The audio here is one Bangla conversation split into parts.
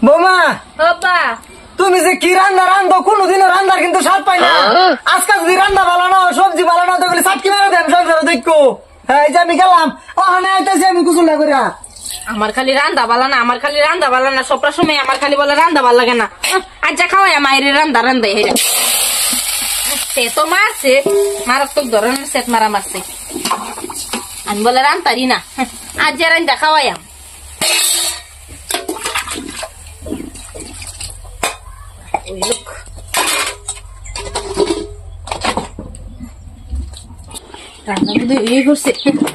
বৌমা বাবা তুমি যে কি রান্না রান্ধো কোনোদিনও রান্নার কিন্তু স্বাদ পাই না। আজকাল যদি রান্না ভালো না সবজি ভালো না তো বলে সাতকি মেরে দেন সংসারে দেখো। হ্যাঁ এই যে আমি গেলাম ওখানে আইতেছি আমি কুচুলা করে। আমার খালি রান্দা বালা না, আমার খালি রান্দা বালা না, সবটা সময় আমার খালি বলে রান্দা ভাল লাগে না। আচ্ছা খাওয়াই মায়ের রান্দা রান্দা হেরে সে তো মারছে মারাত্মক ধরনের সেট মারা মারছে। আমি বলে রান্তারি না, আজ যে রান্দা খাওয়াই রান্না কিন্তু এই করছে,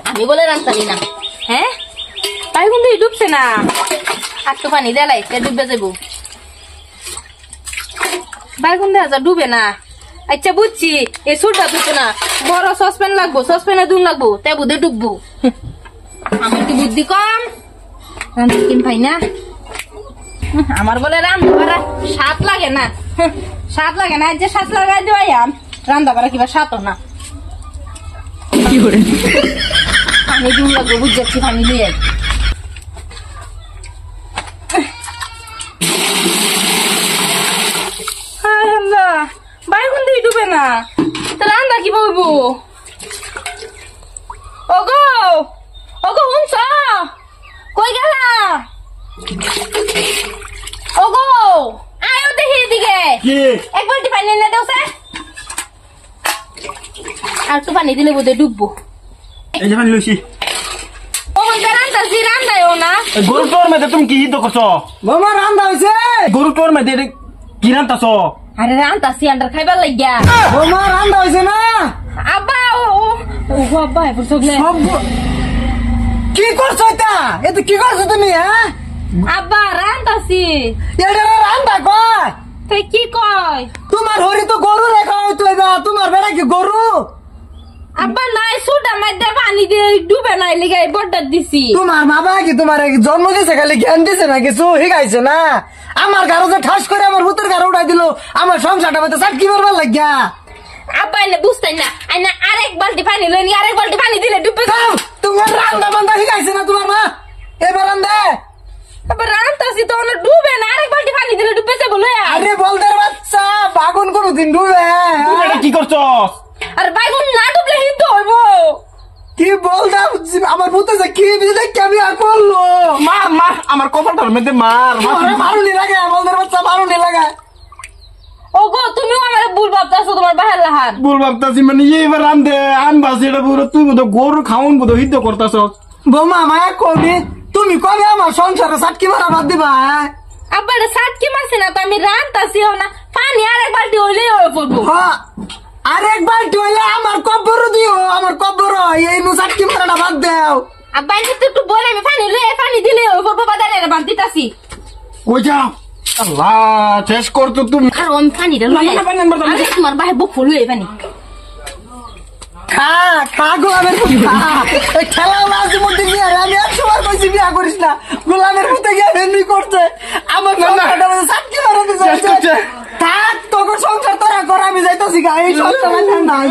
আমি বলে রান্তারি না। হ্যাঁ তাই কিন্তু ডুবছে না, হাতটা পানি দেলাই ডুববে যাবো বাইগুন দেখা ডুবে না। আচ্ছা বুঝছি এই সুরটা ডুবছে না, বড় সসপ্যান লাগবো, সসপ্যানে দুন লাগবো তাই বুধে ডুববো। আমার কি বুদ্ধি কম, রান্না কিন পাই না। আমার বলে রান্না বাড়া স্বাদ লাগে না, স্বাদ লাগে না, যে স্বাদ লাগাই দেওয়াই রান্না বাড়া কিবা স্বাদ না। পানি দুন লাগবো বুঝছি, পানি লিয়ে বাইগুন দিয়ে ডুবে না, তাহলে রান্না কি বলবো? ওগো ওগো শুনছ কই গেলা? ওগো আয়ো দেখি এদিকে, এক বালতি পানি এনে দাও স্যার। আর একটু পানি দিলে বোধহয় ডুববো। এই যে পানি লইছি। ও রান্দাছি রান্দায়ও না। গরু তোর মধ্যে তুমি কি হিদ্ধ করছো? বৌমা রান্না হয়েছে। গরু তোর মধ্যে কি রান্তাছ? আরে রান্তাছি আন্ডার খাইবার লাগিয়া। বৌমা রান্না হয়েছে না। আব্বা ও আব্বা এবার চলে কি করছো এটা? এতে কি করছো তুমি? হ্যাঁ আব্বা রান্তাছি। এটা রান্না কয় তুই কি কয়? তোমার হরি তো গরু রেখা হইতো, তোমার বেড়া কি গরু? আব্বা নাই সুটা মধ্যে পানি দিয়ে ডুবে নাই লিগে বড়টা দিছি। তোমার বাবা কি তোমার জন্ম দিয়েছে খালি জ্ঞান দিছে না কিছু শিখাইছে না? আমার গাড়ো যে ঠাস করে আমার ভূতের গাড়ো উঠাই দিল, আমার সংসারটা মধ্যে চাটকি মারবার লাগিয়া। আব্বা এনে বুঝতেন না, আইনা আরেক বালতি পানি লইনি, আরেক বালতি পানি দিলে ডুবে যাও। তোমার রান্না বান্না শিখাইছে না তোমার মা? এবার রান্ধে আবার রান্তাছি তো না ডুবে না, আরেক বালতি পানি দিলে ডুবে যাবো লয়া। আরে বলদের বাচ্চা বাগুন কোনদিন ডুবে? তুমি এটা কি করছো? আর বাইগুন না ডুবলে হিদ্ধ হইব। কি বলতাম আমার ভূতে যে কি দেখে আমি আর করলো। মার মার আমার কপালটার মধ্যে মার। মারুনি লাগে বলদের বাচ্চা, মারুনি লাগে। ওগো তুমিও আমার ভুল ভাবতাছো, তোমার বাহার লাহান ভুল ভাবতাছি মানে এবার রান্ধে আনবাস এটা পুরো তুই বোধ গরু খাওন বোধ হিদ্ধ করতাছ। বৌমা মায়া কবি তুমি কবে আমার সংসারে চাটকি মারা বাদ দিবা? আব্বা এটা সাত কি মারছে না তো, আমি রান্তাছি না পানি আরেক বালতি হইলেই হয়ে পড়বো। আরেক বালতি হইলে আমার কব্বর দিও, আমার কব্বর এই নু চাটকি মারাটা বাদ দেও। আব্বা এনে তো একটু বলে আমি পানি লয়ে পানি দিলে হয়ে পড়বো, বাদালে বালতিতাছি। কই যাও আল্লাহ শেষ করতো তুমি। আর আমি পানিটা লয়ে তোমার বাহে বুক ফুল লয়ে পানি খা খা গোলামের পুত খা। এই খেলা মাঝে মধ্যে বিয়ে আমি এক সময় কইছি বিয়া করিস না, গোলামের পুতে গিয়ে হেনরি করছে আমার সংসারটা মধ্যে চাটকি মারা দিছে। থাক তোর সংসার তোরা কর, আমি যাইতেছি গা, এই সংসার নাই।